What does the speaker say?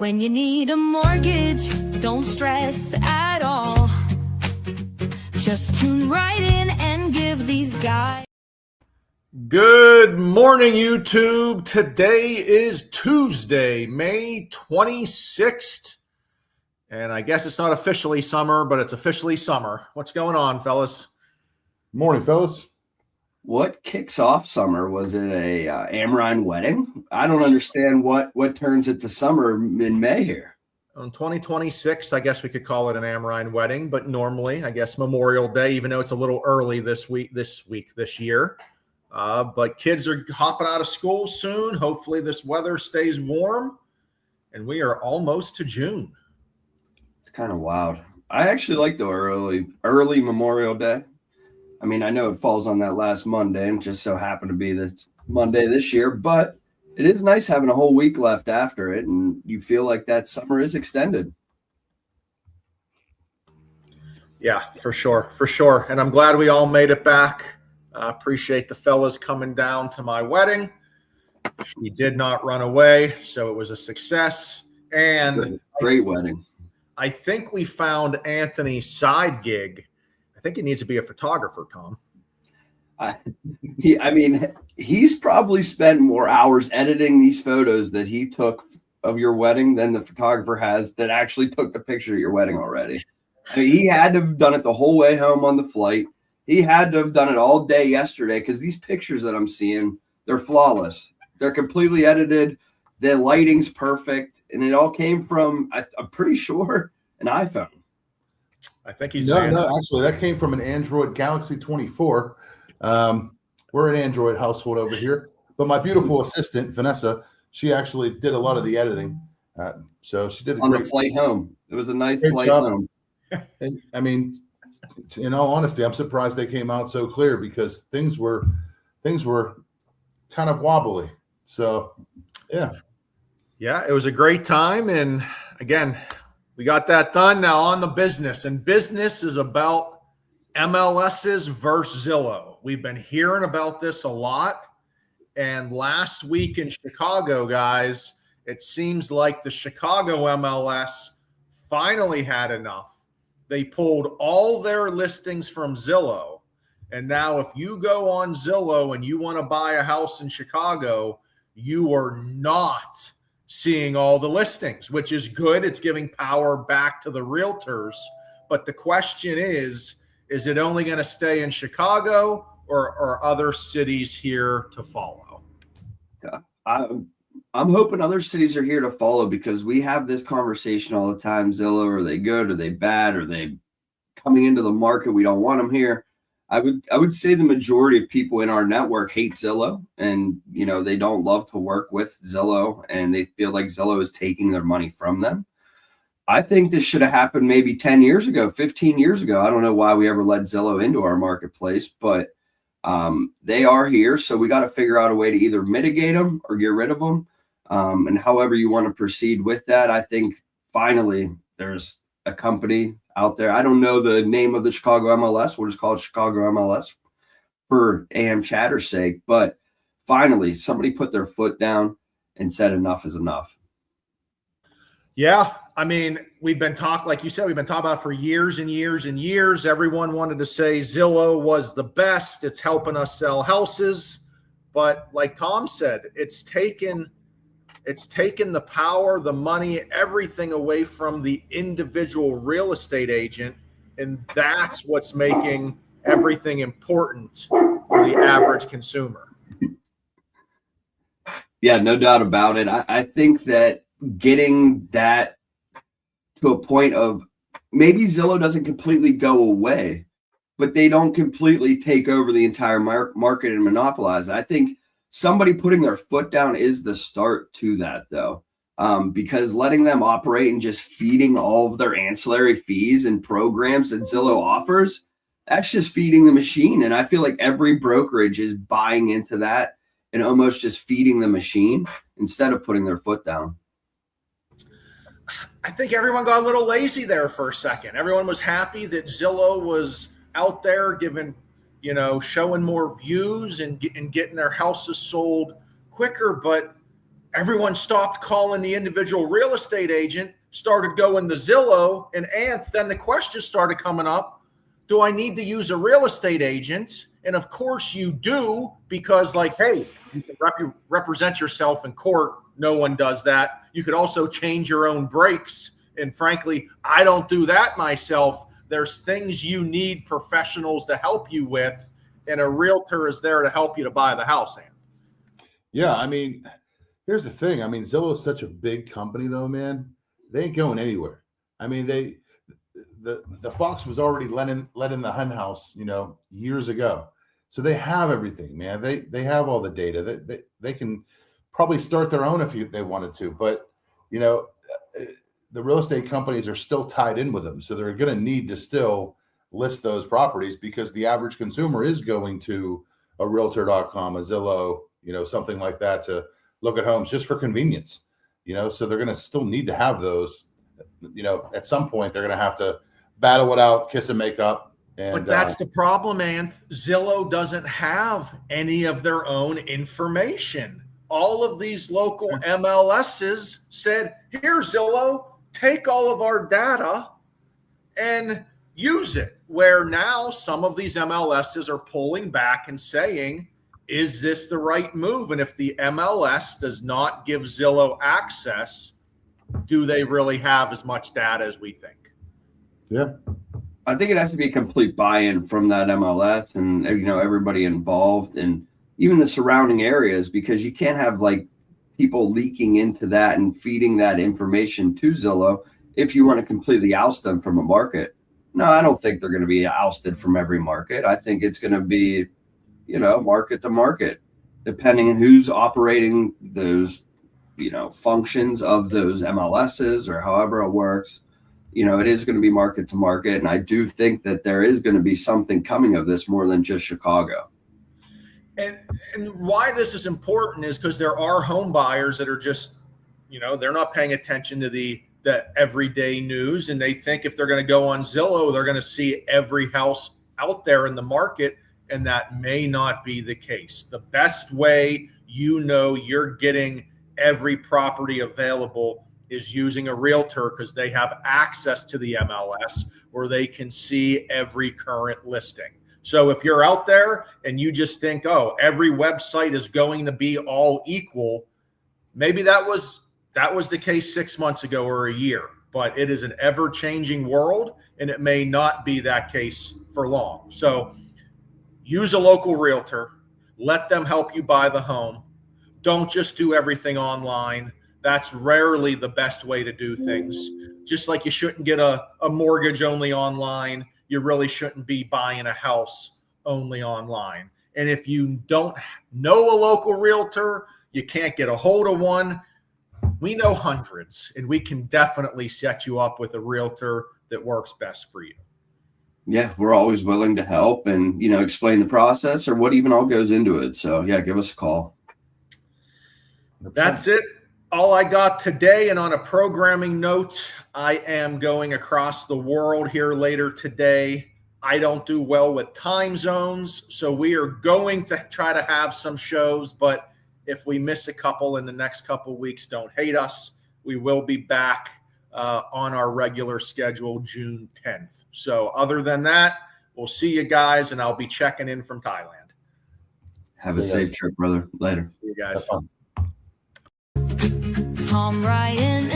When you need a mortgage, don't stress at all. Just tune right in and give these guys. Good morning, YouTube. Today is Tuesday, May 26th. And I guess it's not officially summer, but it's officially summer. What's going on, fellas? Morning, fellas. What kicks off summer? Was it a Amrine wedding? I don't understand what turns it to summer in May here. On 2026, I guess we could call it an Amrine wedding, but normally, I guess Memorial Day, even though it's a little early this year. But kids are hopping out of school soon. Hopefully this weather stays warm, and we are almost to June. It's kind of wild. I actually like the early Memorial Day. I mean, I know it falls on that last Monday and just so happened to be this Monday this year, but it is nice having a whole week left after it, and you feel like that summer is extended. Yeah, for sure. For sure. And I'm glad we all made it back. I appreciate the fellas coming down to my wedding. She did not run away, so it was a success. And great wedding. I think we found Anthony's side gig. I think he needs to be a photographer, Tom. He's probably spent more hours editing these photos that he took of your wedding than the photographer has that actually took the picture of your wedding already. I mean, he had to have done it the whole way home on the flight. He had to have done it all day yesterday because these pictures that I'm seeing, they're flawless. They're completely edited. The lighting's perfect. And it all came from, I'm pretty sure, an iPhone. I think he's no, actually, that came from an Android Galaxy 24. We're an Android household over here, but my beautiful assistant Vanessa, she actually did a lot of the editing. So she did on the flight home. It was a nice flight home. And I mean, in all honesty, I'm surprised they came out so clear because things were kind of wobbly. So, yeah, it was a great time, and again, we got that done. Now on the business, and business is about MLSs versus Zillow. We've been hearing about this a lot. And last week in Chicago, guys, it seems like the Chicago MLS finally had enough. They pulled all their listings from Zillow. And now if you go on Zillow and you want to buy a house in Chicago, you are not seeing all the listings, which is good. It's giving power back to the realtors. But the question is it only going to stay in Chicago or other cities here to follow? Yeah, I'm hoping other cities are here to follow because we have this conversation all the time. Zillow, are they good? Are they bad? Are they coming into the market? We don't want them here. I would say the majority of people in our network hate Zillow, and they don't love to work with Zillow, and they feel like Zillow is taking their money from them. I think this should have happened maybe 10 years ago, 15 years ago. I don't know why we ever let Zillow into our marketplace, but they are here. So we got to figure out a way to either mitigate them or get rid of them. And however you want to proceed with that, I think finally there's a company out there. I don't know the name of the Chicago MLS. We'll just call it Chicago MLS for AM Chatter's sake. But finally, somebody put their foot down and said enough is enough. Yeah, I mean, we've been talking, like you said, we've been talking about it for years and years and years. Everyone wanted to say Zillow was the best. It's helping us sell houses. But like Tom said, it's taken the power, the money, everything away from the individual real estate agent. And that's what's making everything important for the average consumer. Yeah, no doubt about it. I think that getting that to a point of maybe Zillow doesn't completely go away, but they don't completely take over the entire market and monopolize. I think somebody putting their foot down is the start to that, though, because letting them operate and just feeding all of their ancillary fees and programs that Zillow offers, that's just feeding the machine. And I feel like every brokerage is buying into that and almost just feeding the machine instead of putting their foot down. I think everyone got a little lazy there for a second. Everyone was happy that Zillow was out there giving, showing more views and getting their houses sold quicker. But everyone stopped calling the individual real estate agent, started going to Zillow and then the question started coming up, do I need to use a real estate agent? And of course you do, because like, hey, you can represent yourself in court. No one does that. You could also change your own brakes. And frankly, I don't do that myself. There's things you need professionals to help you with, and a realtor is there to help you to buy the house, Ann. Yeah, I mean, here's the thing. I mean, Zillow is such a big company, though, man. They ain't going anywhere. I mean, the fox was already let in the hen house, years ago. So they have everything, man. They have all the data. They can probably start their own if they wanted to, but the real estate companies are still tied in with them. So they're going to need to still list those properties, because the average consumer is going to a realtor.com, a Zillow, something like that, to look at homes just for convenience, so they're going to still need to have those, at some point they're going to have to battle it out, kiss and make up. But that's the problem, Ann. Zillow doesn't have any of their own information. All of these local MLSs said, here, Zillow, take all of our data and use it. Where now some of these MLSs are pulling back and saying, is this the right move? And if the MLS does not give Zillow access, do they really have as much data as we think? Yeah. I think it has to be a complete buy-in from that MLS and, everybody involved, and even the surrounding areas, because you can't have like people leaking into that and feeding that information to Zillow if you want to completely oust them from a market. No, I don't think they're going to be ousted from every market. I think it's going to be, market to market, depending on who's operating those, functions of those MLSs or however it works. It is going to be market to market. And I do think that there is going to be something coming of this more than just Chicago. And why this is important is because there are home buyers that are just, they're not paying attention to the everyday news. And they think if they're going to go on Zillow, they're going to see every house out there in the market. And that may not be the case. The best way you're getting every property available is using a realtor, because they have access to the MLS where they can see every current listing. So if you're out there and you just think, oh, every website is going to be all equal, maybe that was the case 6 months ago or a year, but it is an ever-changing world, and it may not be that case for long. So use a local realtor, let them help you buy the home. Don't just do everything online. That's rarely the best way to do things. Just like you shouldn't get a mortgage only online, you really shouldn't be buying a house only online. And if you don't know a local realtor, you can't get a hold of one, we know hundreds, and we can definitely set you up with a realtor that works best for you. Yeah, we're always willing to help and, explain the process or what even all goes into it. So yeah, give us a call. That's it. All I got today. And on a programming note, I am going across the world here later today. I don't do well with time zones, so we are going to try to have some shows, but if we miss a couple in the next couple of weeks, don't hate us. We will be back on our regular schedule June 10th. So other than that, we'll see you guys, and I'll be checking in from Thailand. Have a safe trip, brother. Later. See you guys. Tom Ryan